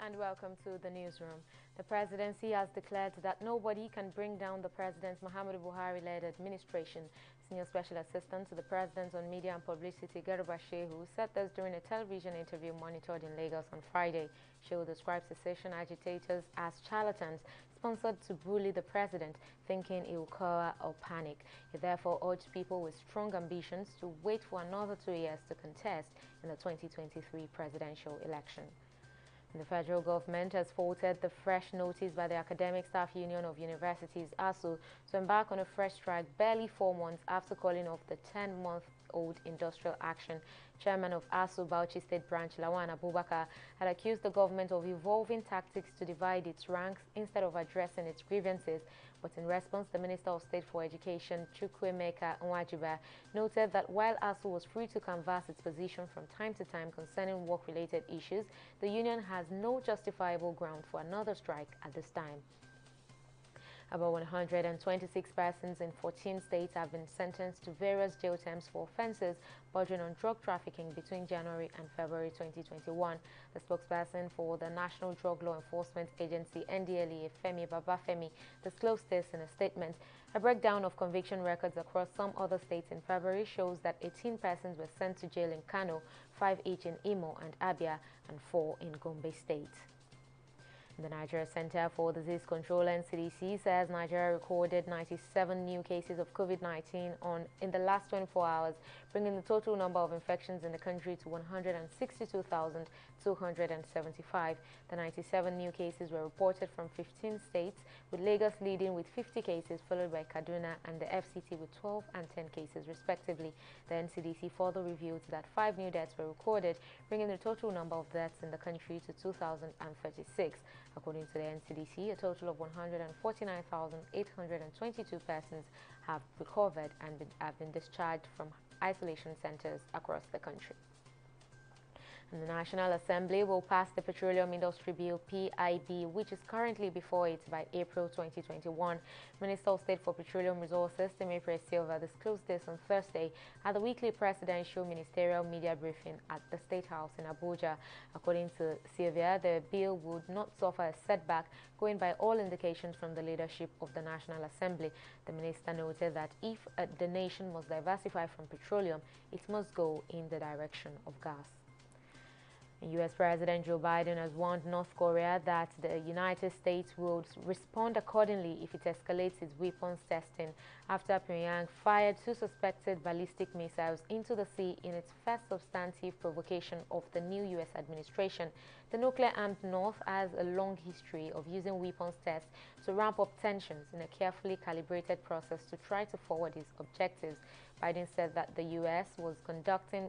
and welcome to the newsroom. The presidency has declared that nobody can bring down the President Muhammadu Buhari-led administration. Senior Special Assistant to the President on Media and Publicity, Garba Shehu, said this during a television interview monitored in Lagos on Friday. Shehu described secession agitators as charlatans sponsored to bully the president, thinking he will cower or panic. He therefore urged people with strong ambitions to wait for another 2 years to contest in the 2023 presidential election. The federal government has faulted the fresh notice by the Academic Staff Union of Universities, ASU, to embark on a fresh strike barely 4 months after calling off the 10-month-old industrial action. Chairman of ASU Bauchi State Branch, Lawan Abubakar, had accused the government of evolving tactics to divide its ranks instead of addressing its grievances. But in response, the Minister of State for Education, Chukwuemeka Nwajiba, noted that while ASU was free to canvass its position from time to time concerning work-related issues, the union has no justifiable ground for another strike at this time. About 126 persons in 14 states have been sentenced to various jail terms for offences bordering on drug trafficking between January and February 2021. The spokesperson for the National Drug Law Enforcement Agency, NDLEA, Femi Babafemi, disclosed this in a statement. A breakdown of conviction records across some other states in February shows that 18 persons were sent to jail in Kano, 5 each in Imo and Abia, and 4 in Gombe State. The Nigeria Center for Disease Control (NCDC) says Nigeria recorded 97 new cases of COVID-19 in the last 24 hours, bringing the total number of infections in the country to 162,275. The 97 new cases were reported from 15 states, with Lagos leading with 50 cases, followed by Kaduna and the FCT with 12 and 10 cases respectively. The NCDC further revealed that 5 new deaths were recorded, bringing the total number of deaths in the country to 2,036. According to the NCDC, a total of 149,822 persons have recovered and have been discharged from isolation centers across the country. And the National Assembly will pass the Petroleum Industry Bill (PIB), which is currently before it, by April 2021. Minister of State for Petroleum Resources, Temepere Silva, disclosed this on Thursday at the weekly presidential ministerial media briefing at the State House in Abuja. According to Silva, the bill would not suffer a setback, going by all indications from the leadership of the National Assembly. The minister noted that if the nation must diversify from petroleum, it must go in the direction of gas. U.S. President Joe Biden has warned North Korea that the United States will respond accordingly if it escalates its weapons testing after Pyongyang fired 2 suspected ballistic missiles into the sea in its first substantive provocation of the new U.S. administration. The nuclear-armed North has a long history of using weapons tests to ramp up tensions in a carefully calibrated process to try to forward its objectives. Biden said that the U.S. was consulting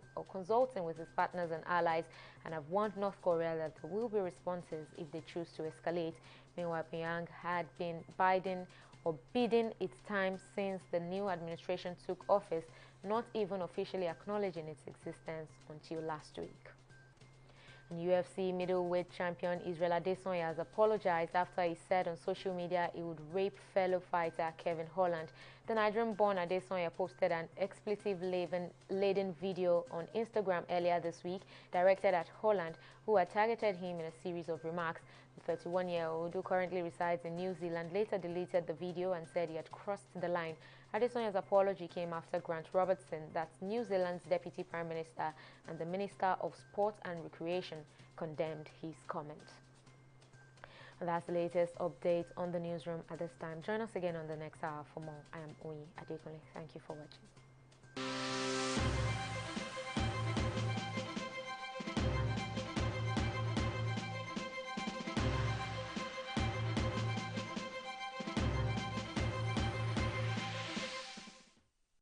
with its partners and allies and have warned North Korea that there will be responses if they choose to escalate. Meanwhile, Pyongyang had been biding its time since the new administration took office, not even officially acknowledging its existence until last week. And UFC middleweight champion Israel Adesanya has apologized after he said on social media he would rape fellow fighter Kevin Holland. The Nigerian-born Adesanya posted an expletive-laden video on Instagram earlier this week directed at Holland, who had targeted him in a series of remarks. The 31-year-old, who currently resides in New Zealand, later deleted the video and said he had crossed the line. Adesanya's apology came after Grant Robertson, that's New Zealand's Deputy Prime Minister and the Minister of Sport and Recreation, condemned his comment. And that's the latest update on the newsroom at this time. Join us again on the next hour for more. I am Oyi Adekunle. Thank you for watching.